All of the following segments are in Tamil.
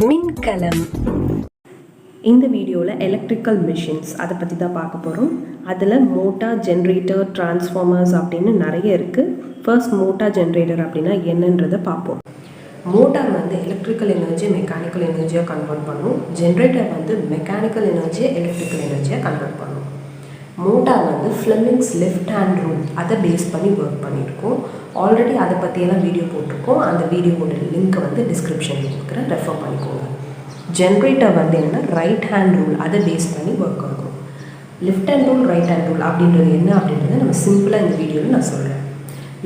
மின்கலம். இந்த வீடியோவில் எலக்ட்ரிக்கல் மிஷின்ஸ் அதை பற்றி தான் பார்க்க போகிறோம். அதில் மோட்டார், ஜென்ரேட்டர், டிரான்ஸ்ஃபார்மர்ஸ் அப்படின்னு நிறைய இருக்குது. ஃபர்ஸ்ட் மோட்டார் ஜென்ரேட்டர் அப்படின்னா என்னன்றதை பார்ப்போம். மோட்டார் வந்து எலக்ட்ரிக்கல் எனர்ஜி மெக்கானிக்கல் எனர்ஜியாக கன்வெர்ட் பண்ணும். ஜென்ரேட்டர் வந்து மெக்கானிக்கல் எனர்ஜியை எலக்ட்ரிக்கல் எனர்ஜியாக கன்வெர்ட் பண்ணும். மோட்டார் வந்து ஃப்ளெமிங்ஸ் லெஃப்ட் ஹேண்ட் ரூல் அதை பேஸ் பண்ணி ஒர்க் பண்ணியிருக்கோம். ஆல்ரெடி அதை பற்றியெல்லாம் வீடியோ போட்டிருக்கோம். அந்த வீடியோவோட லிங்க்கை வந்து டிஸ்கிரிப்ஷனில் கொடுக்குறேன், ரெஃபர் பண்ணிக்கோங்க. ஜென்ரேட்டர் வந்து என்னென்னா ரைட் ஹேண்ட் ரூல் அதை பேஸ் பண்ணி ஒர்க் ஆகும். Left hand rule, right hand rule அப்படின்றது என்ன அப்படின்றத நம்ம சிம்பிளாக இந்த வீடியோவில் நான் சொல்கிறேன்.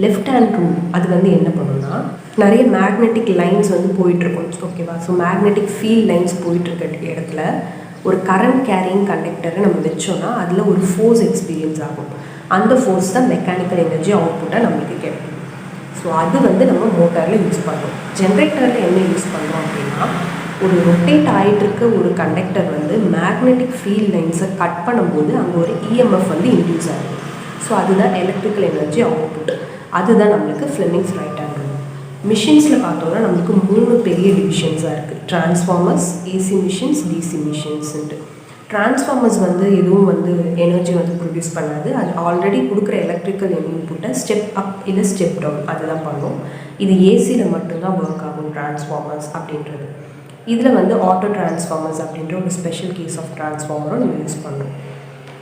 லெஃப்ட் ஹேண்ட் ரூல் அது வந்து என்ன பண்ணுன்னா, நிறைய மேக்னெட்டிக் லைன்ஸ் வந்து போயிட்டுருக்கும், ஓகேவா? ஸோ மேக்னெட்டிக் ஃபீல்ட் லைன்ஸ் போயிட்டுருக்க இடத்துல ஒரு கரண்ட் கேரியிங் கண்டக்டரை நம்ம வச்சோன்னா அதில் ஒரு ஃபோர்ஸ் எக்ஸ்பீரியன்ஸ் ஆகும். அந்த ஃபோர்ஸ் தான் மெக்கானிக்கல் எனர்ஜி அவுட்புட்டாக நம்மளுக்கு கிடைக்கும். ஸோ அது வந்து நம்ம மோட்டாரில் யூஸ் பண்ணுறோம். ஜென்ரேட்டரில் என்ன யூஸ் பண்ணுறோம் அப்படின்னா, ஒரு ரொட்டேட் ஆகிட்டுருக்க ஒரு கண்டக்டர் வந்து மேக்னெட்டிக் ஃபீல்ட் லைன்ஸை கட் பண்ணும்போது அங்கே ஒரு இஎம்எஃப் வந்து இன்டியூஸ் ஆகும். ஸோ அதுதான் எலக்ட்ரிக்கல் எனர்ஜி அவுட்புட். அதுதான் நம்மளுக்கு ஃப்ளெமிங்ஸ் ரைட் ஹேண்ட் ரூல். மிஷின்ஸில் பார்த்தோன்னா நம்மளுக்கு 3 பெரிய டிவிஷன்ஸாக இருக்குது. டிரான்ஸ்ஃபார்மர்ஸ், ஏசி மிஷின்ஸ், டிசி மிஷின்ஸுன்ட்டு. டிரான்ஸ்ஃபார்மர்ஸ் வந்து எதுவும் வந்து எனர்ஜி வந்து ப்ரொடியூஸ் பண்ணாது. அது ஆல்ரெடி கொடுக்குற எலக்ட்ரிக்கல் இன்புட்டை ஸ்டெப் அப் இல்லை ஸ்டெப் டவுன் அதுதான் பண்ணும். இது ஏசியில் மட்டும்தான் ஒர்க் ஆகும் டிரான்ஸ்ஃபார்மர்ஸ் அப்படின்றது. இதில் வந்து ஆட்டோ டிரான்ஸ்ஃபார்மர்ஸ் அப்படின்ற ஒரு ஸ்பெஷல் கேஸ் ஆஃப் டிரான்ஸ்ஃபார்மரும் நம்ம யூஸ் பண்ணுறோம்.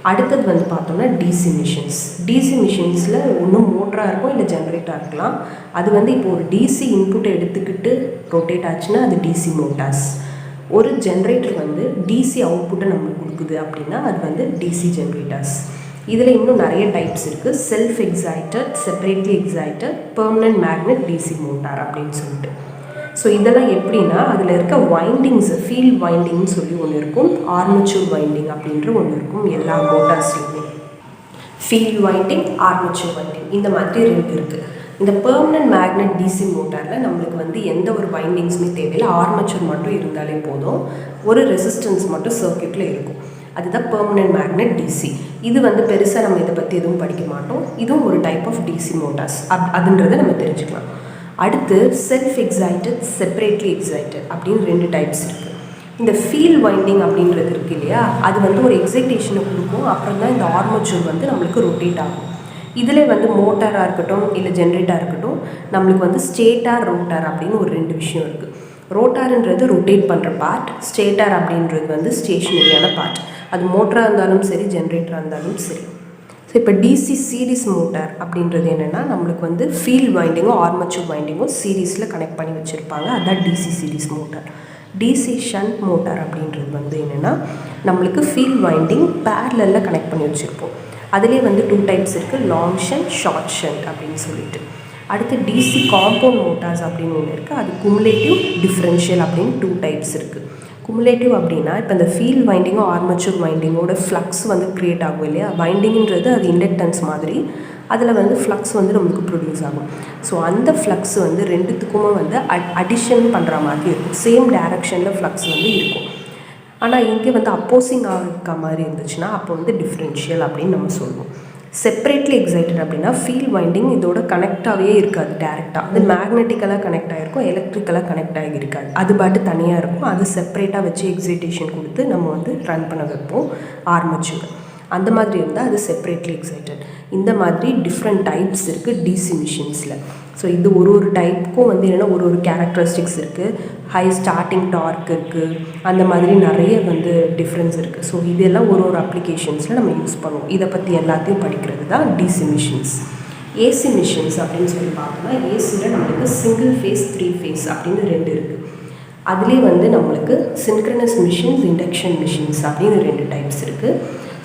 அடுத்தது வந்து பார்த்தோம்னா டிசி மிஷின்ஸ். டிசி மிஷின்ஸில் ஒன்றும் மோட்டராக இருக்கும் இல்லை ஜென்ரேட்டாக இருக்கலாம். அது வந்து இப்போ ஒரு டிசி இன்புட்டை எடுத்துக்கிட்டு ரொட்டேட் ஆச்சுன்னா அது டிசி மோட்டார்ஸ். ஒரு ஜென்ரேட்டர் வந்து டிசி அவுட்புட்டை நம்மளுக்கு கொடுக்குது அப்படின்னா அது வந்து டிசி ஜென்ரேட்டர்ஸ். இதில் இன்னும் நிறைய டைப்ஸ் இருக்குது. Self excited, separately excited, permanent magnet, DC motor அப்படின்னு சொல்லிட்டு. ஸோ இதெல்லாம் எப்படின்னா, அதில் இருக்க வைண்டிங்ஸ், ஃபீல்ட் வைண்டிங்னு சொல்லி ஒன்று இருக்கும், ஆர்மச்சூர் வைண்டிங் அப்படின்ற ஒன்று இருக்கும். எல்லா மோட்டார்ஸ்லையுமே ஃபீல்ட் வைண்டிங், ஆர்மச்சூர் வைண்டிங் இந்த மாதிரி 2 இருக்குது. இந்த பெர்மனன்ட் மேக்னெட் டிசி மோட்டாரில் நம்மளுக்கு வந்து எந்த ஒரு வைண்டிங்ஸுமே தேவையில்லை, ஆர்மச்சூர் மட்டும் இருந்தாலே போதும். ஒரு ரெசிஸ்டன்ஸ் மட்டும் சர்க்யூட்டில் இருக்கும். அதுதான் பெர்மனன்ட் மேக்னெட் டிசி. இது வந்து பெருசாக நம்ம இதை பற்றி எதுவும் படிக்க மாட்டோம். இதுவும் ஒரு டைப் ஆஃப் டிசி மோட்டார்ஸ் அதுன்றதை நம்ம தெரிஞ்சுக்கலாம். அடுத்து செல்ஃப் எக்ஸைட்டட், செப்பரேட்லி எக்ஸைட்டட் அப்படின்னு 2 டைப்ஸ் இருக்குது. இந்த ஃபீல்ட் வைண்டிங் அப்படின்றது இருக்குது இல்லையா, அது வந்து ஒரு எக்ஸைட்டேஷனை கொடுக்கும். அப்புறம் தான் இந்த ஆர்மச்சூர் வந்து நம்மளுக்கு ரொட்டேட் ஆகும். இதில் வந்து மோட்டாராக இருக்கட்டும் இல்லை ஜென்ரேட்டாக இருக்கட்டும், நம்மளுக்கு வந்து ஸ்டேட்டார், ரோட்டார் அப்படின்னு ஒரு 2 விஷயம் இருக்குது. ரோட்டார்ன்றது ரொட்டேட் பண்ணுற பார்ட், ஸ்டேட்டார் அப்படின்றது வந்து ஸ்டேஷனரியான பார்ட். அது மோட்டராக இருந்தாலும் சரி, ஜென்ரேட்டராக இருந்தாலும் சரி. ஸோ இப்போ டிசி சீரீஸ் மோட்டார் அப்படின்றது என்னென்னா, நம்மளுக்கு வந்து ஃபீல்ட் வைண்டிங்கும் ஆர்மச்சூர் வைண்டிங்கும் சீரீஸில் கனெக்ட் பண்ணி வச்சுருப்பாங்க. அதுதான் DC series motor. DC shunt motor அப்படின்றது வந்து என்னென்னா, நம்மளுக்கு ஃபீல்ட் வைண்டிங் பேரலலில் கனெக்ட் பண்ணி வச்சுருப்போம். அதிலே வந்து 2 டைப்ஸ் இருக்குது, லாங் ஷண்ட், ஷார்ட் ஷண்ட் அப்படின்னு சொல்லிட்டு. அடுத்து டிசி காம்பவுண்ட் மோட்டார்ஸ் அப்படின்னு ஒன்று இருக்குது. அது குமுலேட்டிவ், டிஃப்ரென்ஷியல் அப்படின்னு 2 டைப்ஸ் இருக்குது. குமுலேட்டிவ் அப்படின்னா, இப்போ இந்த ஃபீல்ட் வைண்டிங்கும் ஆர்மச்சூர் வைண்டிங்கோட ஃப்ளக்ஸ் வந்து க்ரியேட் ஆகும் இல்லையா. வைண்டிங்கிறது அது இண்டக்டன்ஸ் மாதிரி, அதில் வந்து ஃப்ளக்ஸ் வந்து நம்மளுக்கு ப்ரொடியூஸ் ஆகும். ஸோ அந்த ஃப்ளக்ஸ் வந்து 2த்துக்குமே வந்து அடிஷன் பண்ணுற மாதிரி இருக்கும். சேம் டைரக்ஷனில் ஃப்ளக்ஸ் வந்து இருக்கும். ஆனால் இங்கே வந்து அப்போசிங்காக இருக்க மாதிரி இருந்துச்சுன்னா அப்போ வந்து டிஃப்ரென்ஷியல் அப்படின்னு நம்ம சொல்லுவோம். செப்பரேட்லி எக்ஸைட்டட் அப்படின்னா, ஃபீல்ட் வைண்டிங் இதோட கனெக்டாகவே இருக்காது டேரெக்டாக. அது மேக்னெட்டிக்கலாக கனெக்ட் ஆகிருக்கும், எலக்ட்ரிக்கலாக கனெக்ட் ஆகியிருக்காது. அது பாட்டு தனியாக இருக்கும். அது செப்பரேட்டாக வச்சு எக்ஸைட்டேஷன் கொடுத்து நம்ம வந்து ரன் பண்ண வைப்போம் ஆர்மச்சூர். அந்த மாதிரி இருந்தால் அது செப்பரேட்லி எக்ஸைட்டட். இந்த மாதிரி டிஃப்ரெண்ட் டைப்ஸ் இருக்குது டிசி மிஷின்ஸில். ஸோ இது ஒரு டைப்புக்கும் வந்து என்னென்னா ஒரு கேரக்டரிஸ்டிக்ஸ் இருக்குது. ஹை ஸ்டார்டிங் டார்க் இருக்குது, அந்த மாதிரி நிறைய வந்து டிஃப்ரென்ஸ் இருக்குது. ஸோ இதெல்லாம் ஒரு அப்ளிகேஷன்ஸில் நம்ம யூஸ் பண்ணுவோம். இதை பற்றி எல்லாத்தையும் படிக்கிறது தான் டிசி மிஷின்ஸ். ஏசி மிஷின்ஸ் அப்படின்னு சொல்லி பார்த்தோம்னா, ஏசியில் நம்மளுக்கு சிங்கிள் ஃபேஸ், 3 ஃபேஸ் அப்படின்னு 2 இருக்குது. அதுலேயே வந்து நம்மளுக்கு சின்க்ரனஸ் மிஷின்ஸ், இண்டக்ஷன் மிஷின்ஸ் அப்படின்னு 2 டைப்ஸ் இருக்குது.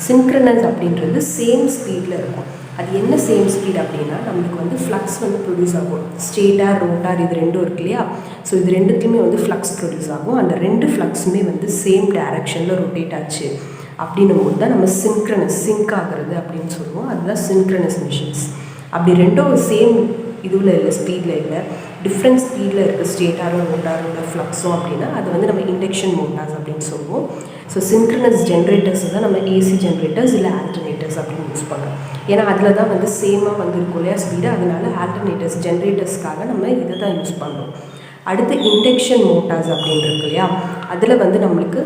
சின்க்ரனஸ் அப்படின்றது சேம் ஸ்பீடில் இருக்கும். அது என்ன சேம் ஸ்பீட் அப்படின்னா, நம்மளுக்கு வந்து ஃப்ளக்ஸ் வந்து ப்ரொடியூஸ் ஆகும். ஸ்டேட்டார், ரோட்டார் இது 2 இருக்கு இல்லையா. ஸோ இது 2த்துலையுமே வந்து ஃப்ளக்ஸ் ப்ரொடியூஸ் ஆகும். அந்த 2 ஃப்ளக்ஸுமே வந்து சேம் டைரக்ஷனில் ரொட்டேட் ஆச்சு அப்படின்னும் போது தான் நம்ம சின்க்ரனஸ், சிங்க் ஆகிறது அப்படின்னு சொல்லுவோம். அதுதான் சின்க்ரனஸ் மிஷின்ஸ். அப்படி 2ம் சேம் இதுவில் இல்லை, ஸ்பீடில் இல்லை, டிஃப்ரெண்ட் ஸ்பீடில் இருக்குது ஸ்டேட்டாரும் ரோட்டாரோட ஃப்ளக்ஸும் அப்படின்னா அது வந்து நம்ம இண்டக்ஷன் மோட்டார்ஸ் அப்படின்னு சொல்லுவோம். ஸோ சின்க்ரனஸ் ஜென்ரேட்டர்ஸ் தான் நம்ம ஏசி ஜென்ரேட்டர்ஸ் இல்லை ஆல்டர்னேட்டர்ஸ் அப்படின்னு யூஸ் பண்ணுறோம். ஏன்னா அதில் தான் வந்து சேமாக வந்து இருக்கும் இல்லையா ஸ்பீடு. அதனால ஆல்டர்னேட்டர்ஸ், ஜென்ரேட்டர்ஸ்க்காக நம்ம இதை தான் யூஸ் பண்ணுறோம். அடுத்து இண்டக்ஷன் மோட்டார்ஸ் அப்படின்னு இருக்கு இல்லையா, அதில் வந்து நம்மளுக்கு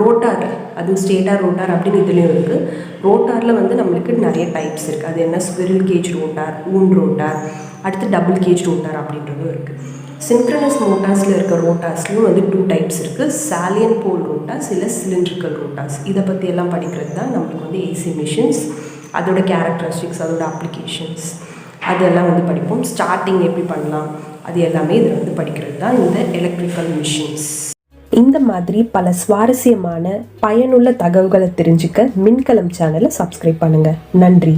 ரோட்டார், அதுவும் ஸ்டேட்டார் ரோட்டார் அப்படின்னு இதுலேயும் இருக்குது. ரோட்டாரில் வந்து நம்மளுக்கு நிறைய டைப்ஸ் இருக்குது. அது என்ன, ஸ்குவிரல் கேஜ் ரோட்டார், ஊன் ரோட்டார், அடுத்து டபுள் கேஜ் ரோட்டார் அப்படின்றதும் இருக்குது. சின்க்ரனஸ் மோட்டார்ஸில் இருக்க ரோட்டார்ஸ்லையும் வந்து 2 டைப்ஸ் இருக்குது. சாலியன் போல் ரோட்டார்ஸ் இல்லை சிலிண்ட்ரிக்கல் ரோட்டார்ஸ். இதை பற்றி எல்லாம் படிக்கிறது தான் நம்மளுக்கு வந்து ஏசி மிஷின்ஸ், அதோட கேரக்டரிஸ்டிக்ஸ், அதோட அப்ளிகேஷன்ஸ் அதெல்லாம் வந்து படிப்போம். ஸ்டார்டிங் எப்படி பண்ணலாம் அது எல்லாமே இதில் வந்து படிக்கிறது தான் இந்த எலக்ட்ரிக்கல் மிஷின்ஸ். இந்த மாதிரி பல சுவாரஸ்யமான பயனுள்ள தகவல்களை தெரிஞ்சுக்க மின்கலம் சேனலை சப்ஸ்கிரைப் பண்ணுங்கள். நன்றி.